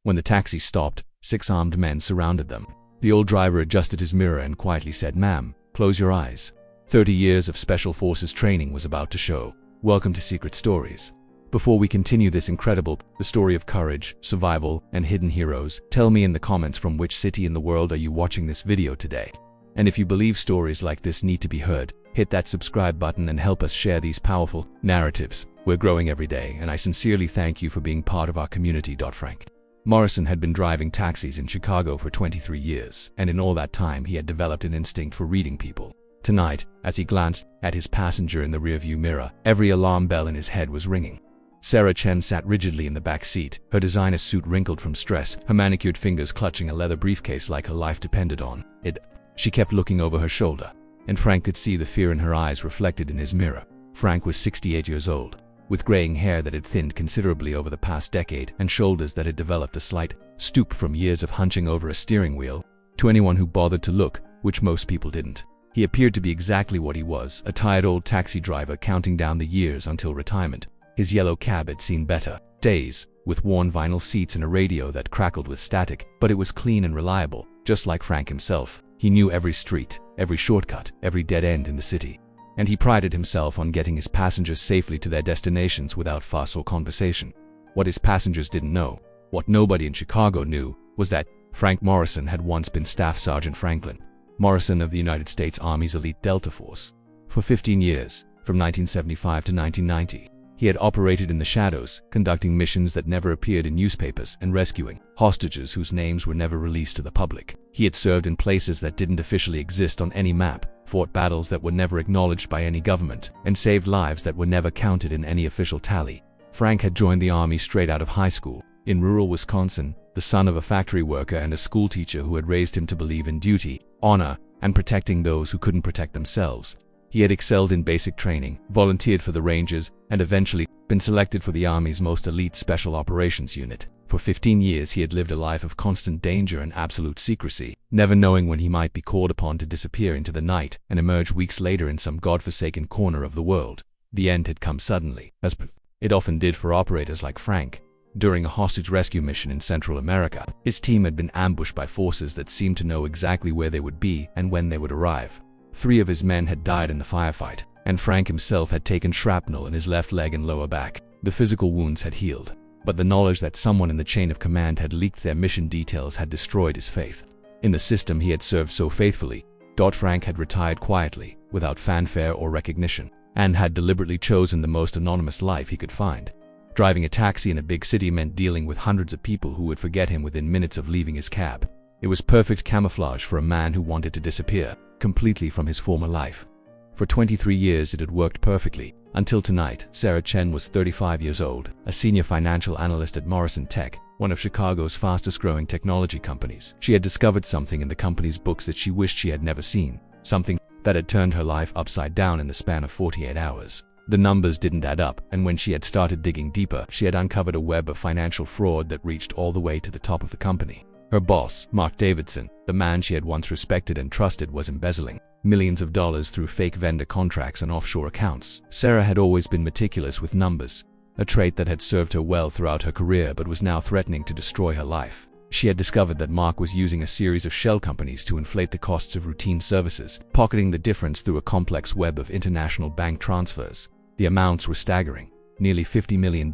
When the taxi stopped, 6 armed men surrounded them. The old driver adjusted his mirror and quietly said, "Ma'am, close your eyes." 30 years of Special Forces training was about to show. Welcome to Secret Stories. Before we continue this the story of courage, survival, and hidden heroes, tell me in the comments from which city in the world are you watching this video today. And if you believe stories like this need to be heard, hit that subscribe button and help us share these powerful narratives. We're growing every day, and I sincerely thank you for being part of our community. Frank Morrison had been driving taxis in Chicago for 23 years, and in all that time he had developed an instinct for reading people. Tonight, as he glanced at his passenger in the rearview mirror, every alarm bell in his head was ringing. Sarah Chen sat rigidly in the back seat, her designer suit wrinkled from stress, her manicured fingers clutching a leather briefcase like her life depended on it. She kept looking over her shoulder, and Frank could see the fear in her eyes reflected in his mirror. Frank was 68 years old, with graying hair that had thinned considerably over the past decade and shoulders that had developed a slight stoop from years of hunching over a steering wheel. To anyone who bothered to look, which most people didn't, he appeared to be exactly what he was, a tired old taxi driver counting down the years until retirement. His yellow cab had seen better days, with worn vinyl seats and a radio that crackled with static, but it was clean and reliable, just like Frank himself. He knew every street, every shortcut, every dead end in the city, and he prided himself on getting his passengers safely to their destinations without fuss or conversation. What his passengers didn't know, what nobody in Chicago knew, was that Frank Morrison had once been Staff Sergeant Franklin Morrison of the United States Army's elite Delta Force. For 15 years, from 1975 to 1990, he had operated in the shadows, conducting missions that never appeared in newspapers and rescuing hostages whose names were never released to the public. He had served in places that didn't officially exist on any map, fought battles that were never acknowledged by any government, and saved lives that were never counted in any official tally. Frank had joined the Army straight out of high school, in rural Wisconsin, the son of a factory worker and a schoolteacher who had raised him to believe in duty, honor, and protecting those who couldn't protect themselves. He had excelled in basic training, volunteered for the Rangers, and eventually been selected for the Army's most elite Special Operations Unit. For 15 years he had lived a life of constant danger and absolute secrecy, never knowing when he might be called upon to disappear into the night and emerge weeks later in some godforsaken corner of the world. The end had come suddenly, as it often did for operators like Frank. During a hostage rescue mission in Central America, his team had been ambushed by forces that seemed to know exactly where they would be and when they would arrive. 3 of his men had died in the firefight, and Frank himself had taken shrapnel in his left leg and lower back. The physical wounds had healed, but the knowledge that someone in the chain of command had leaked their mission details had destroyed his faith in the system he had served so faithfully. Frank had retired quietly, without fanfare or recognition, and had deliberately chosen the most anonymous life he could find. Driving a taxi in a big city meant dealing with hundreds of people who would forget him within minutes of leaving his cab. It was perfect camouflage for a man who wanted to disappear completely from his former life. For 23 years it had worked perfectly, until tonight. Sarah Chen was 35 years old, a senior financial analyst at Morrison Tech, one of Chicago's fastest-growing technology companies. She had discovered something in the company's books that she wished she had never seen, something that had turned her life upside down in the span of 48 hours. The numbers didn't add up, and when she had started digging deeper, she had uncovered a web of financial fraud that reached all the way to the top of the company. Her boss, Mark Davidson, the man she had once respected and trusted, was embezzling millions of dollars through fake vendor contracts and offshore accounts. Sarah had always been meticulous with numbers, a trait that had served her well throughout her career but was now threatening to destroy her life. She had discovered that Mark was using a series of shell companies to inflate the costs of routine services, pocketing the difference through a complex web of international bank transfers. The amounts were staggering, nearly $50 million.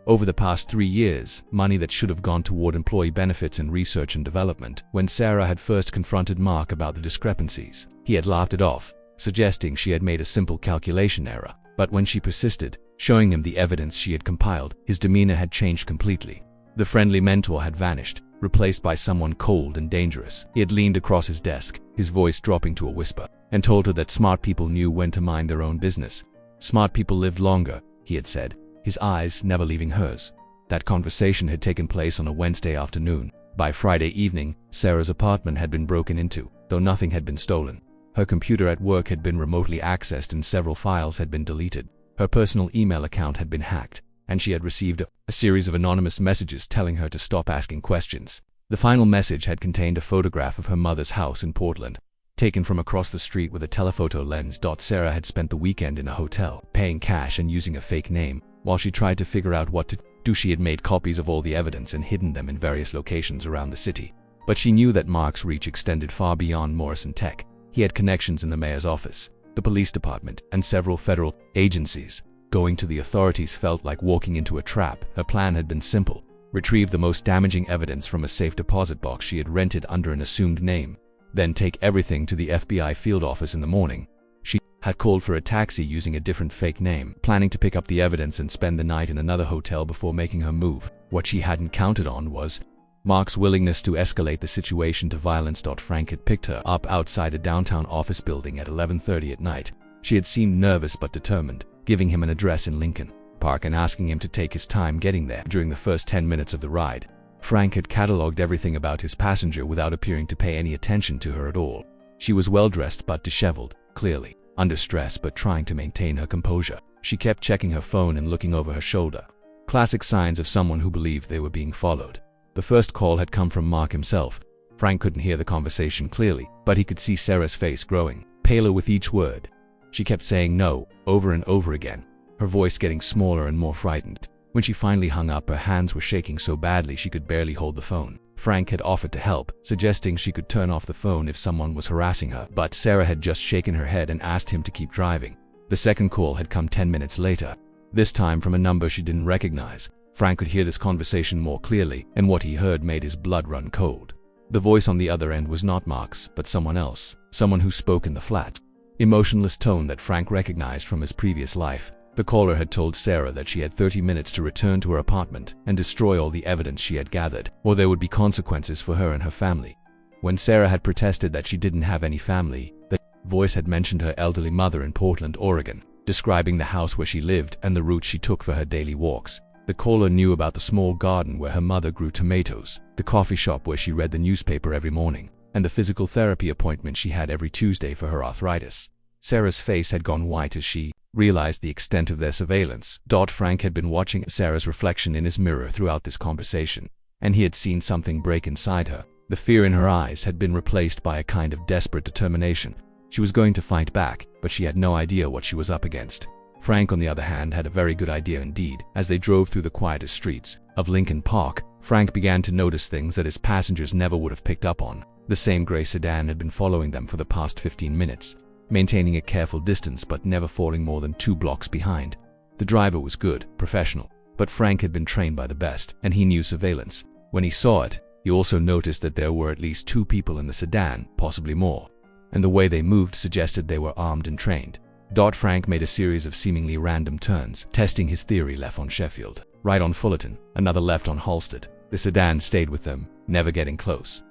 Over the past 3 years, money that should have gone toward employee benefits and research and development. When Sarah had first confronted Mark about the discrepancies, he had laughed it off, suggesting she had made a simple calculation error. But when she persisted, showing him the evidence she had compiled, his demeanor had changed completely. The friendly mentor had vanished, replaced by someone cold and dangerous. He had leaned across his desk, his voice dropping to a whisper, and told her that smart people knew when to mind their own business. Smart people lived longer, he had said, his eyes never leaving hers. That conversation had taken place on a Wednesday afternoon. By Friday evening, Sarah's apartment had been broken into, though nothing had been stolen. Her computer at work had been remotely accessed and several files had been deleted. Her personal email account had been hacked, and she had received a series of anonymous messages telling her to stop asking questions. The final message had contained a photograph of her mother's house in Portland, taken from across the street with a telephoto lens. Sarah had spent the weekend in a hotel, paying cash and using a fake name, while she tried to figure out what She had made copies of all the evidence and hidden them in various locations around the city. But she knew that Mark's reach extended far beyond Morrison Tech. He had connections in the mayor's office, the police department, and several federal agencies. Going to the authorities felt like walking into a trap. Her plan had been simple: retrieve the most damaging evidence from a safe deposit box she had rented under an assumed name, then take everything to the FBI field office in the morning. She had called for a taxi using a different fake name, planning to pick up the evidence and spend the night in another hotel before making her move. What she hadn't counted on was Mark's willingness to escalate the situation to violence. Frank had picked her up outside a downtown office building at 11:30 at night. She had seemed nervous but determined, giving him an address in Lincoln Park and asking him to take his time getting there. During the first 10 minutes of the ride, Frank had catalogued everything about his passenger without appearing to pay any attention to her at all. She was well-dressed but disheveled, clearly under stress but trying to maintain her composure. She kept checking her phone and looking over her shoulder. Classic signs of someone who believed they were being followed. The first call had come from Mark himself. Frank couldn't hear the conversation clearly, but he could see Sarah's face growing paler with each word. She kept saying no over and over again, her voice getting smaller and more frightened. When she finally hung up, her hands were shaking so badly she could barely hold the phone. Frank had offered to help, suggesting she could turn off the phone if someone was harassing her, but Sarah had just shaken her head and asked him to keep driving. The second call had come 10 minutes later, this time from a number she didn't recognize. Frank could hear this conversation more clearly, and what he heard made his blood run cold. The voice on the other end was not Mark's, but someone else, someone who spoke in the flat, emotionless tone that Frank recognized from his previous life. The caller had told Sarah that she had 30 minutes to return to her apartment and destroy all the evidence she had gathered, or there would be consequences for her and her family. When Sarah had protested that she didn't have any family, the voice had mentioned her elderly mother in Portland, Oregon, describing the house where she lived and the route she took for her daily walks. The caller knew about the small garden where her mother grew tomatoes, the coffee shop where she read the newspaper every morning, and the physical therapy appointment she had every Tuesday for her arthritis. Sarah's face had gone white as she realized the extent of their surveillance. Frank had been watching Sarah's reflection in his mirror throughout this conversation, and he had seen something break inside her. The fear in her eyes had been replaced by a kind of desperate determination. She was going to fight back, but she had no idea what she was up against. Frank, on the other hand, had a very good idea indeed. As they drove through the quietest streets of Lincoln Park, Frank began to notice things that his passengers never would have picked up on. The same gray sedan had been following them for the past 15 minutes, maintaining a careful distance but never falling more than 2 blocks behind. The driver was good, professional, but Frank had been trained by the best, and he knew surveillance. When he saw it, he also noticed that there were at least 2 people in the sedan, possibly more, and the way they moved suggested they were armed and trained. Frank made a series of seemingly random turns, testing his theory: left on Sheffield, right on Fullerton, another left on Halstead. The sedan stayed with them, never getting close.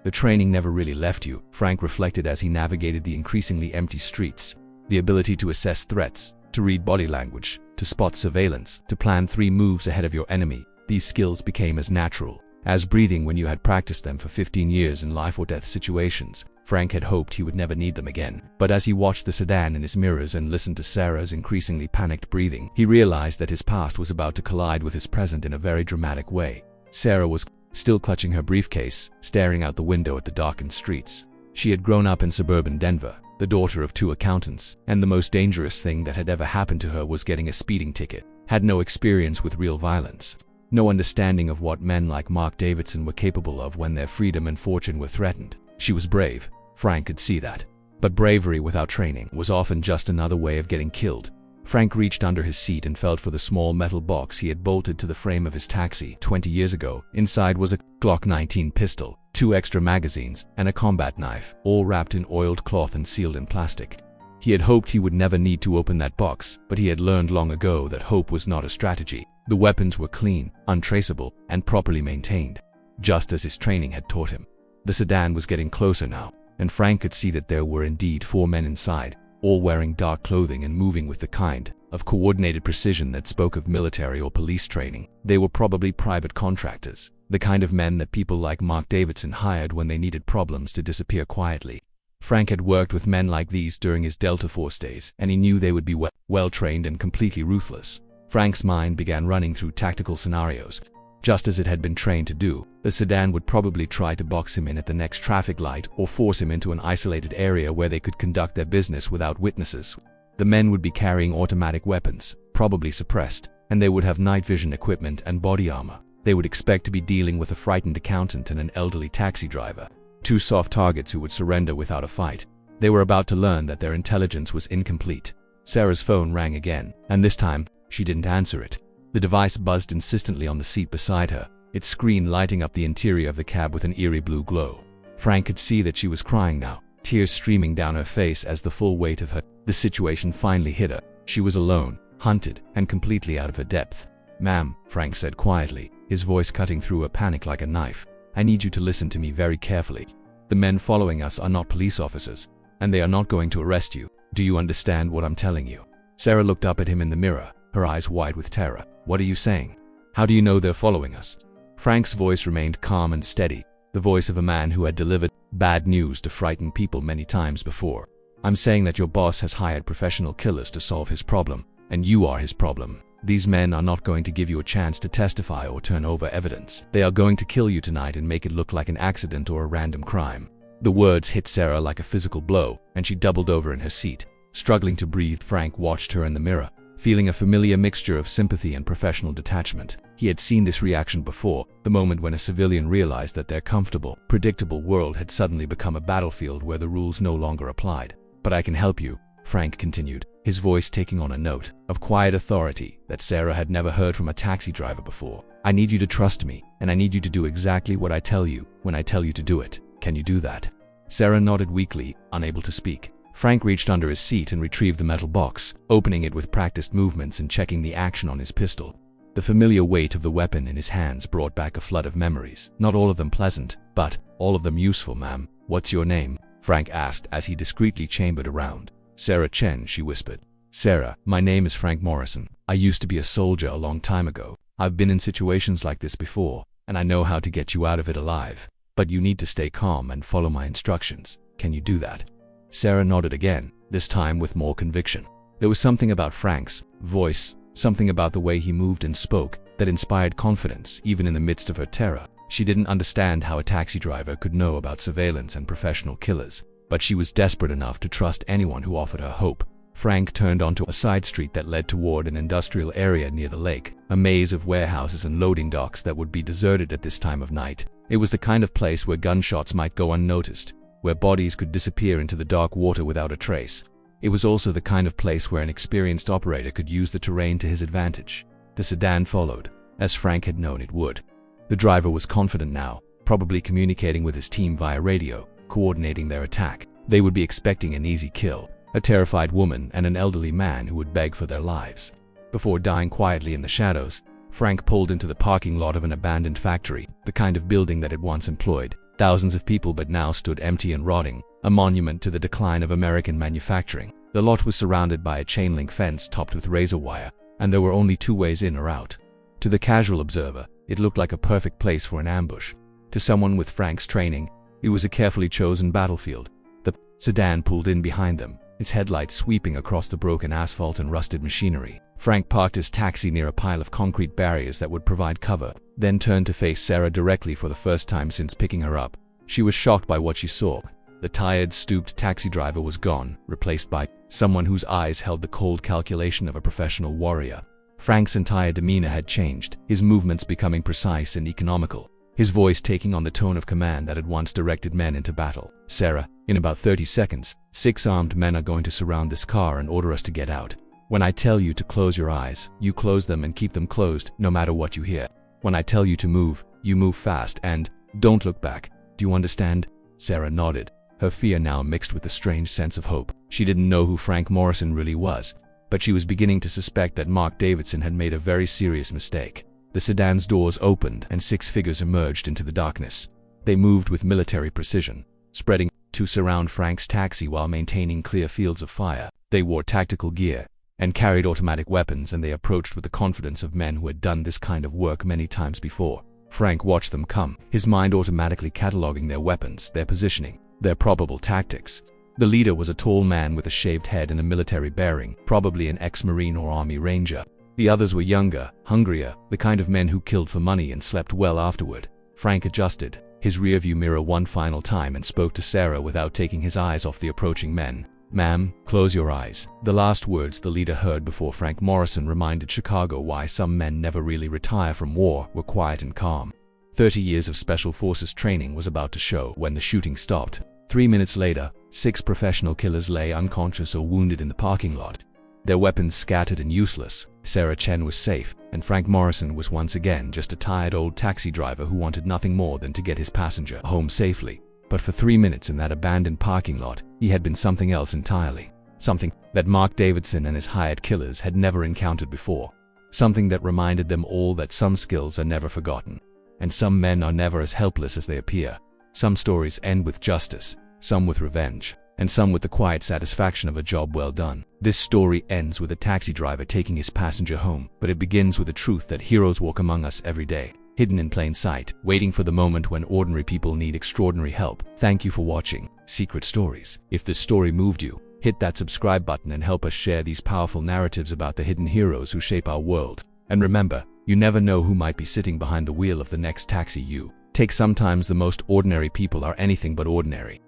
The training never really left you, Frank reflected as he navigated the increasingly empty streets. The ability to assess threats, to read body language, to spot surveillance, to plan 3 moves ahead of your enemy. These skills became as natural as breathing when you had practiced them for 15 years in life or death situations. Frank had hoped he would never need them again, but as he watched the sedan in his mirrors and listened to Sarah's increasingly panicked breathing, he realized that his past was about to collide with his present in a very dramatic way. Sarah was still clutching her briefcase, staring out the window at the darkened streets. She had grown up in suburban Denver, the daughter of 2 accountants, and the most dangerous thing that had ever happened to her was getting a speeding ticket. Had no experience with real violence, no understanding of what men like Mark Davidson were capable of when their freedom and fortune were threatened. She was brave, Frank could see that, but bravery without training was often just another way of getting killed. Frank reached under his seat and felt for the small metal box he had bolted to the frame of his taxi 20 years ago. Inside was a Glock 19 pistol, 2 extra magazines, and a combat knife, all wrapped in oiled cloth and sealed in plastic. He had hoped he would never need to open that box, but he had learned long ago that hope was not a strategy. The weapons were clean, untraceable, and properly maintained, just as his training had taught him. The sedan was getting closer now, and Frank could see that there were indeed 4 men inside, all wearing dark clothing and moving with the kind of coordinated precision that spoke of military or police training. They were probably private contractors, the kind of men that people like Mark Davidson hired when they needed problems to disappear quietly. Frank had worked with men like these during his Delta Force days, and he knew they would be well-trained and completely ruthless. Frank's mind began running through tactical scenarios. Just as it had been trained to do, the sedan would probably try to box him in at the next traffic light or force him into an isolated area where they could conduct their business without witnesses. The men would be carrying automatic weapons, probably suppressed, and they would have night vision equipment and body armor. They would expect to be dealing with a frightened accountant and an elderly taxi driver, two soft targets who would surrender without a fight. They were about to learn that their intelligence was incomplete. Sarah's phone rang again, and this time, she didn't answer it. The device buzzed insistently on the seat beside her, its screen lighting up the interior of the cab with an eerie blue glow. Frank could see that she was crying now, tears streaming down her face as the full weight of the situation finally hit her. She was alone, hunted, and completely out of her depth. "Ma'am," Frank said quietly, his voice cutting through her panic like a knife. "I need you to listen to me very carefully. The men following us are not police officers, and they are not going to arrest you. Do you understand what I'm telling you?" Sarah looked up at him in the mirror, her eyes wide with terror. "What are you saying? How do you know they're following us?" Frank's voice remained calm and steady, the voice of a man who had delivered bad news to frighten people many times before. "I'm saying that your boss has hired professional killers to solve his problem, and you are his problem. These men are not going to give you a chance to testify or turn over evidence. They are going to kill you tonight and make it look like an accident or a random crime." The words hit Sarah like a physical blow, and she doubled over in her seat. Struggling to breathe, Frank watched her in the mirror, feeling a familiar mixture of sympathy and professional detachment. He had seen this reaction before, the moment when a civilian realized that their comfortable, predictable world had suddenly become a battlefield where the rules no longer applied. "But I can help you," Frank continued, his voice taking on a note of quiet authority that Sarah had never heard from a taxi driver before. "I need you to trust me, and I need you to do exactly what I tell you when I tell you to do it. Can you do that?" Sarah nodded weakly, unable to speak. Frank reached under his seat and retrieved the metal box, opening it with practiced movements and checking the action on his pistol. The familiar weight of the weapon in his hands brought back a flood of memories. Not all of them pleasant, but all of them useful. "Ma'am, what's your name?" Frank asked as he discreetly chambered around. "Sarah Chen," she whispered. "Sarah, my name is Frank Morrison. I used to be a soldier a long time ago. I've been in situations like this before, and I know how to get you out of it alive. But you need to stay calm and follow my instructions. Can you do that?" Sarah nodded again, this time with more conviction. There was something about Frank's voice, something about the way he moved and spoke, that inspired confidence even in the midst of her terror. She didn't understand how a taxi driver could know about surveillance and professional killers, but she was desperate enough to trust anyone who offered her hope. Frank turned onto a side street that led toward an industrial area near the lake, a maze of warehouses and loading docks that would be deserted at this time of night. It was the kind of place where gunshots might go unnoticed, where bodies could disappear into the dark water without a trace. It was also the kind of place where an experienced operator could use the terrain to his advantage. The sedan followed, as Frank had known it would. The driver was confident now, probably communicating with his team via radio, coordinating their attack. They would be expecting an easy kill, a terrified woman and an elderly man who would beg for their lives. Before dying quietly in the shadows, Frank pulled into the parking lot of an abandoned factory, the kind of building that had once employed thousands of people but now stood empty and rotting, a monument to the decline of American manufacturing. The lot was surrounded by a chain-link fence topped with razor wire, and there were only two ways in or out. To the casual observer, it looked like a perfect place for an ambush. To someone with Frank's training, it was a carefully chosen battlefield. The sedan pulled in behind them, its headlights sweeping across the broken asphalt and rusted machinery. Frank parked his taxi near a pile of concrete barriers that would provide cover, then turned to face Sarah directly for the first time since picking her up. She was shocked by what she saw. The tired, stooped taxi driver was gone, replaced by someone whose eyes held the cold calculation of a professional warrior. Frank's entire demeanor had changed, his movements becoming precise and economical, his voice taking on the tone of command that had once directed men into battle. "Sarah, in about 30 seconds, 6 armed men are going to surround this car and order us to get out. When I tell you to close your eyes, you close them and keep them closed no matter what you hear. When I tell you to move, you move fast and don't look back. Do you understand?" Sarah nodded, her fear now mixed with a strange sense of hope. She didn't know who Frank Morrison really was, but she was beginning to suspect that Mark Davidson had made a very serious mistake. The sedan's doors opened and 6 figures emerged into the darkness. They moved with military precision, spreading to surround Frank's taxi while maintaining clear fields of fire. They wore tactical gear and carried automatic weapons, and they approached with the confidence of men who had done this kind of work many times before. Frank watched them come, his mind automatically cataloging their weapons, their positioning, their probable tactics. The leader was a tall man with a shaved head and a military bearing, probably an ex-Marine or Army Ranger. The others were younger, hungrier, the kind of men who killed for money and slept well afterward. Frank adjusted his rearview mirror one final time and spoke to Sarah without taking his eyes off the approaching men. "Ma'am, close your eyes." The last words the leader heard before Frank Morrison reminded Chicago why some men never really retire from war were quiet and calm. 30 years of Special Forces training was about to show when the shooting stopped. 3 minutes later, 6 professional killers lay unconscious or wounded in the parking lot. Their weapons scattered and useless. Sarah Chen was safe, and Frank Morrison was once again just a tired old taxi driver who wanted nothing more than to get his passenger home safely. But for 3 minutes in that abandoned parking lot, he had been something else entirely. Something that Mark Davidson and his hired killers had never encountered before. Something that reminded them all that some skills are never forgotten, and some men are never as helpless as they appear. Some stories end with justice, some with revenge, and some with the quiet satisfaction of a job well done. This story ends with a taxi driver taking his passenger home, but it begins with the truth that heroes walk among us every day, hidden in plain sight, waiting for the moment when ordinary people need extraordinary help. Thank you for watching Secret Stories. If this story moved you, hit that subscribe button and help us share these powerful narratives about the hidden heroes who shape our world. And remember, you never know who might be sitting behind the wheel of the next taxi you take. Sometimes the most ordinary people are anything but ordinary.